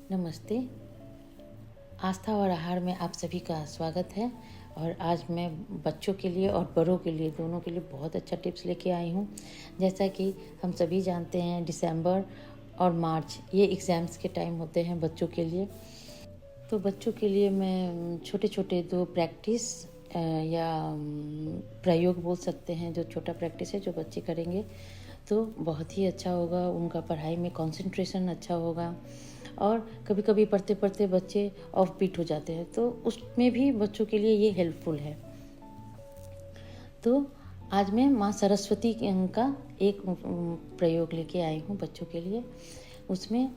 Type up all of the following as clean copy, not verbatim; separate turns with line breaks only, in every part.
नमस्ते। आस्था और आहार में आप सभी का स्वागत है। और आज मैं बच्चों के लिए और बड़ों के लिए दोनों के लिए बहुत अच्छा टिप्स लेके आई हूँ। जैसा कि हम सभी जानते हैं, दिसंबर और मार्च ये एग्ज़ाम्स के टाइम होते हैं बच्चों के लिए। तो बच्चों के लिए मैं छोटे छोटे दो प्रैक्टिस या प्रयोग बोल सकते हैं, जो छोटा प्रैक्टिस है जो बच्चे करेंगे तो बहुत ही अच्छा होगा। उनका पढ़ाई में कंसंट्रेशन अच्छा होगा। और कभी कभी पढ़ते पढ़ते बच्चे ऑफ बीट हो जाते हैं, तो उसमें भी बच्चों के लिए ये हेल्पफुल है। तो आज मैं माँ सरस्वती का एक प्रयोग लेके आई हूँ बच्चों के लिए। उसमें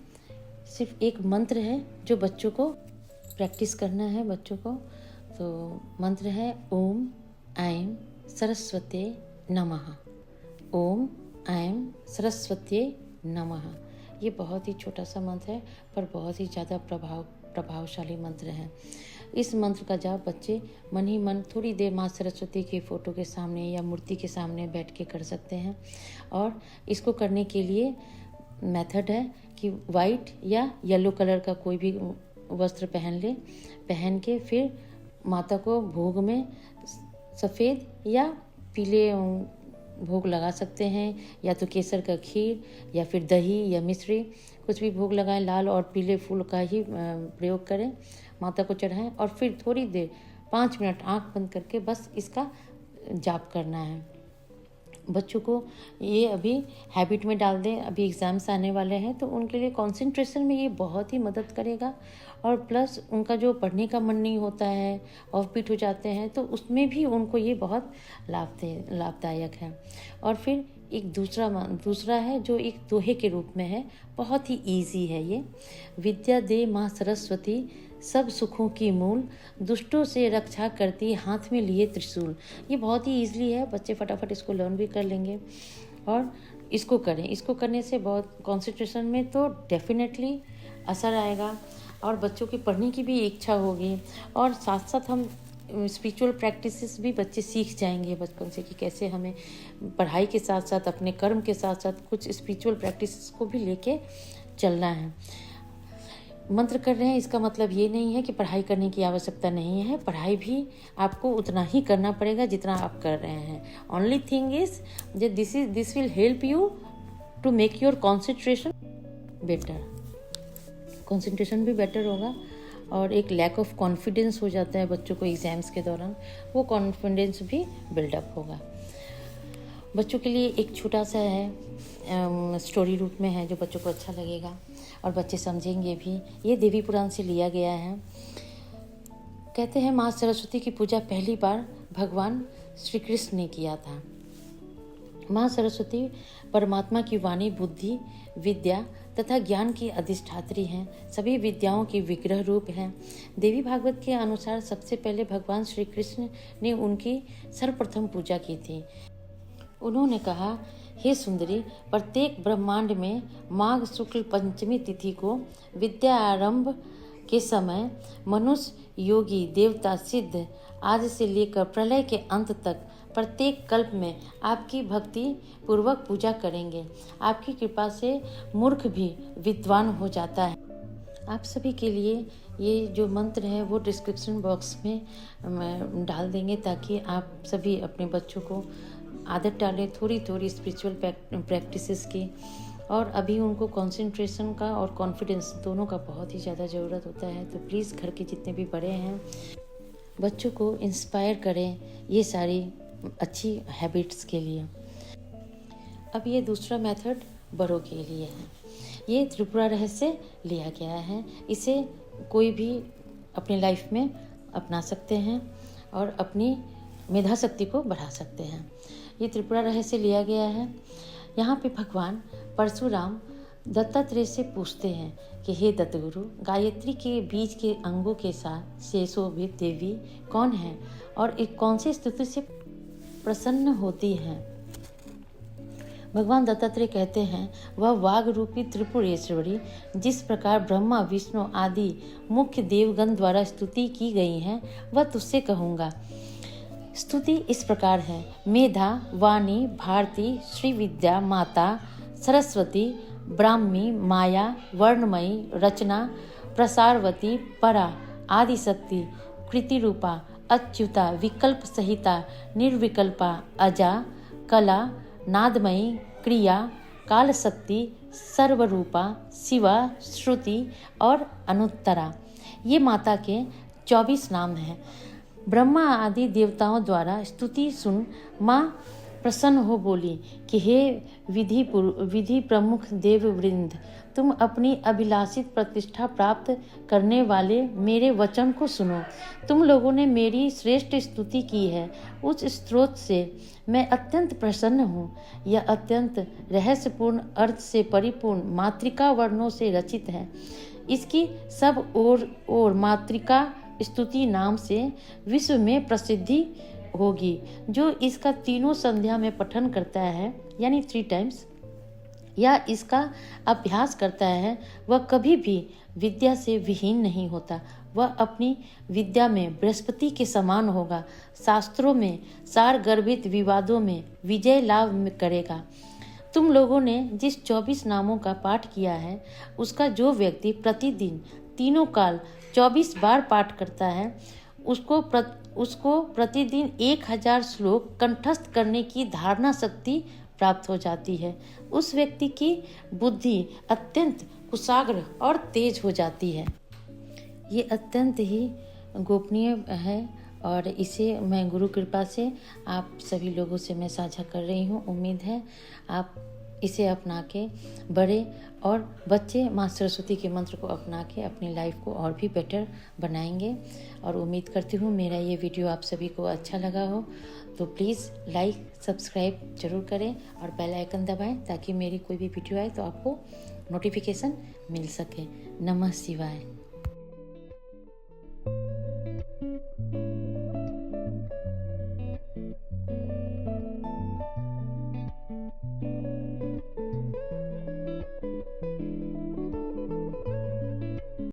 सिर्फ एक मंत्र है जो बच्चों को प्रैक्टिस करना है बच्चों को। तो मंत्र है ओम ऐं सरस्वते नमः। ओम ऐं सरस्वते नमः। ये बहुत ही छोटा सा मंत्र है, पर बहुत ही ज़्यादा प्रभावशाली मंत्र है। इस मंत्र का जाप बच्चे मन ही मन थोड़ी देर माँ सरस्वती की फ़ोटो के सामने या मूर्ति के सामने बैठ के कर सकते हैं। और इसको करने के लिए मेथड है कि वाइट या येलो कलर का कोई भी वस्त्र पहन के फिर माता को भोग में सफ़ेद या पीले भोग लगा सकते हैं, या तो केसर का खीर या फिर दही या मिश्री, कुछ भी भोग लगाएं। लाल और पीले फूल का ही प्रयोग करें, माता को चढ़ाएं और फिर थोड़ी देर 5 मिनट आंख बंद करके बस इसका जाप करना है। बच्चों को ये अभी हैबिट में डाल दें। अभी एग्ज़ाम्स आने वाले हैं तो उनके लिए कंसंट्रेशन में ये बहुत ही मदद करेगा। और प्लस उनका जो पढ़ने का मन नहीं होता है, ऑफ बीट हो जाते हैं, तो उसमें भी उनको ये बहुत लाभदायक है। और फिर एक दूसरा है जो एक दोहे के रूप में है, बहुत ही ईजी है ये। विद्या दे माँ सरस्वती सब सुखों की मूल, दुष्टों से रक्षा करती हाथ में लिए त्रिशूल। ये बहुत ही ईजिली है, बच्चे फटाफट इसको लर्न भी कर लेंगे। और इसको करें, इसको करने से बहुत कंसंट्रेशन में तो डेफिनेटली असर आएगा और बच्चों की पढ़ने की भी इच्छा होगी। और साथ साथ हम स्पिरिचुअल प्रैक्टिसेस भी बच्चे सीख जाएंगे बचपन से कि कैसे हमें पढ़ाई के साथ साथ अपने कर्म के साथ साथ कुछ स्पिरिचुअल प्रैक्टिसेस को भी लेके चलना है। मंत्र कर रहे हैं इसका मतलब ये नहीं है कि पढ़ाई करने की आवश्यकता नहीं है। पढ़ाई भी आपको उतना ही करना पड़ेगा जितना आप कर रहे हैं। Only thing is this will help you to make your concentration better. Concentration भी बेटर होगा और एक लैक ऑफ कॉन्फिडेंस हो जाता है बच्चों को एग्ज़ाम्स के दौरान, वो कॉन्फिडेंस भी बिल्डअप होगा। बच्चों के लिए एक छोटा सा है, स्टोरी रूप में है, जो बच्चों को अच्छा लगेगा और बच्चे समझेंगे भी। ये देवी पुराण से लिया गया है। कहते हैं माँ सरस्वती की पूजा पहली बार भगवान श्री कृष्ण ने किया था। माँ सरस्वती परमात्मा की वाणी, बुद्धि, विद्या तथा ज्ञान की अधिष्ठात्री हैं। सभी विद्याओं की विग्रह रूप हैं। देवी भागवत के अनुसार सबसे पहले भगवान श्री कृष्ण ने उनकी सर्वप्रथम पूजा की थी। उन्होंने कहा, हे सुंदरी, प्रत्येक ब्रह्मांड में माघ शुक्ल पंचमी तिथि को विद्या आरंभ के समय मनुष्य, योगी, देवता, सिद्ध आदि से लेकर प्रलय के अंत तक प्रत्येक कल्प में आपकी भक्ति पूर्वक पूजा करेंगे। आपकी कृपा से मूर्ख भी विद्वान हो जाता है। आप सभी के लिए ये जो मंत्र है वो डिस्क्रिप्शन बॉक्स में डाल देंगे, ताकि आप सभी अपने बच्चों को आदत डालें थोड़ी थोड़ी स्पिरिचुअल प्रैक्टिसेस की। और अभी उनको कंसंट्रेशन का और कॉन्फिडेंस दोनों का बहुत ही ज़्यादा ज़रूरत होता है। तो प्लीज़ घर के जितने भी बड़े हैं बच्चों को इंस्पायर करें ये सारी अच्छी हैबिट्स के लिए। अब ये दूसरा मेथड बड़ों के लिए है। ये त्रिपुरा रहस्य लिया गया है। इसे कोई भी अपनी लाइफ में अपना सकते हैं और अपनी मेधा शक्ति को बढ़ा सकते हैं। ये त्रिपुरा रहस्य लिया गया है। यहाँ पे भगवान परशुराम दत्तात्रेय से पूछते हैं कि हे दत्तगुरु, गायत्री के बीज के अंगों के साथ शेषोभित देवी कौन है और एक कौन सी स्तुति से प्रसन्न होती हैं? भगवान दत्तात्रेय कहते हैं, वह वाग रूपी त्रिपुरेश्वरी जिस प्रकार ब्रह्मा, विष्णु आदि मुख्य देवगण द्वारा स्तुति की गई है, वह तुझसे कहूँगा। स्तुति इस प्रकार है, मेधा, वाणी, भारती, श्री विद्या, माता, सरस्वती, ब्राह्मी, माया, वर्णमयी, रचना, प्रसारवती, परा, आदिशक्ति, कृतिरूपा, अच्युता, विकल्प सहिता, निर्विकल्पा, अजा, कला, नादमयी, क्रिया, कालशक्ति, सर्वरूपा, शिवा, श्रुति और अनुत्तरा। ये माता के 24 नाम हैं। ब्रह्मा आदि देवताओं द्वारा स्तुति सुन माँ प्रसन्न हो बोली कि हे विधि प्रमुख देववृंद, तुम अपनी अभिलाषित प्रतिष्ठा प्राप्त करने वाले मेरे वचन को सुनो। तुम लोगों ने मेरी श्रेष्ठ स्तुति की है, उस स्रोत से मैं अत्यंत प्रसन्न हूँ। यह अत्यंत रहस्यपूर्ण, अर्थ से परिपूर्ण, मातृका वर्णों से रचित है। इसकी सब और मातृका स्तुति नाम से विश्व में प्रसिद्धि होगी। जो इसका तीनों संध्या में पठन करता है, यानी 3 टाइम्स, या इसका अभ्यास करता है, वह कभी भी विद्या से विहीन नहीं होता। वह अपनी विद्या में बृहस्पति के समान होगा। शास्त्रों में सार गर्भित विवादों में विजय लाभ करेगा। तुम लोगों ने जिस 24 नामों का पाठ किया है, उसका जो व्यक्ति प्रतिदिन तीनों काल 24 बार पाठ करता है, उसको प्रतिदिन 1000 श्लोक कंठस्थ करने की धारणा शक्ति प्राप्त हो जाती है। उस व्यक्ति की बुद्धि अत्यंत कुशाग्र और तेज हो जाती है। ये अत्यंत ही गोपनीय है और इसे मैं गुरु कृपा से आप सभी लोगों से मैं साझा कर रही हूँ। उम्मीद है आप इसे अपना के बड़े और बच्चे माँ सरस्वती के मंत्र को अपना के अपनी लाइफ को और भी बेटर बनाएंगे। और उम्मीद करती हूँ मेरा ये वीडियो आप सभी को अच्छा लगा हो, तो प्लीज़ लाइक सब्सक्राइब जरूर करें और बेल आइकन दबाएं ताकि मेरी कोई भी वीडियो आए तो आपको नोटिफिकेशन मिल सके। नमः शिवाय।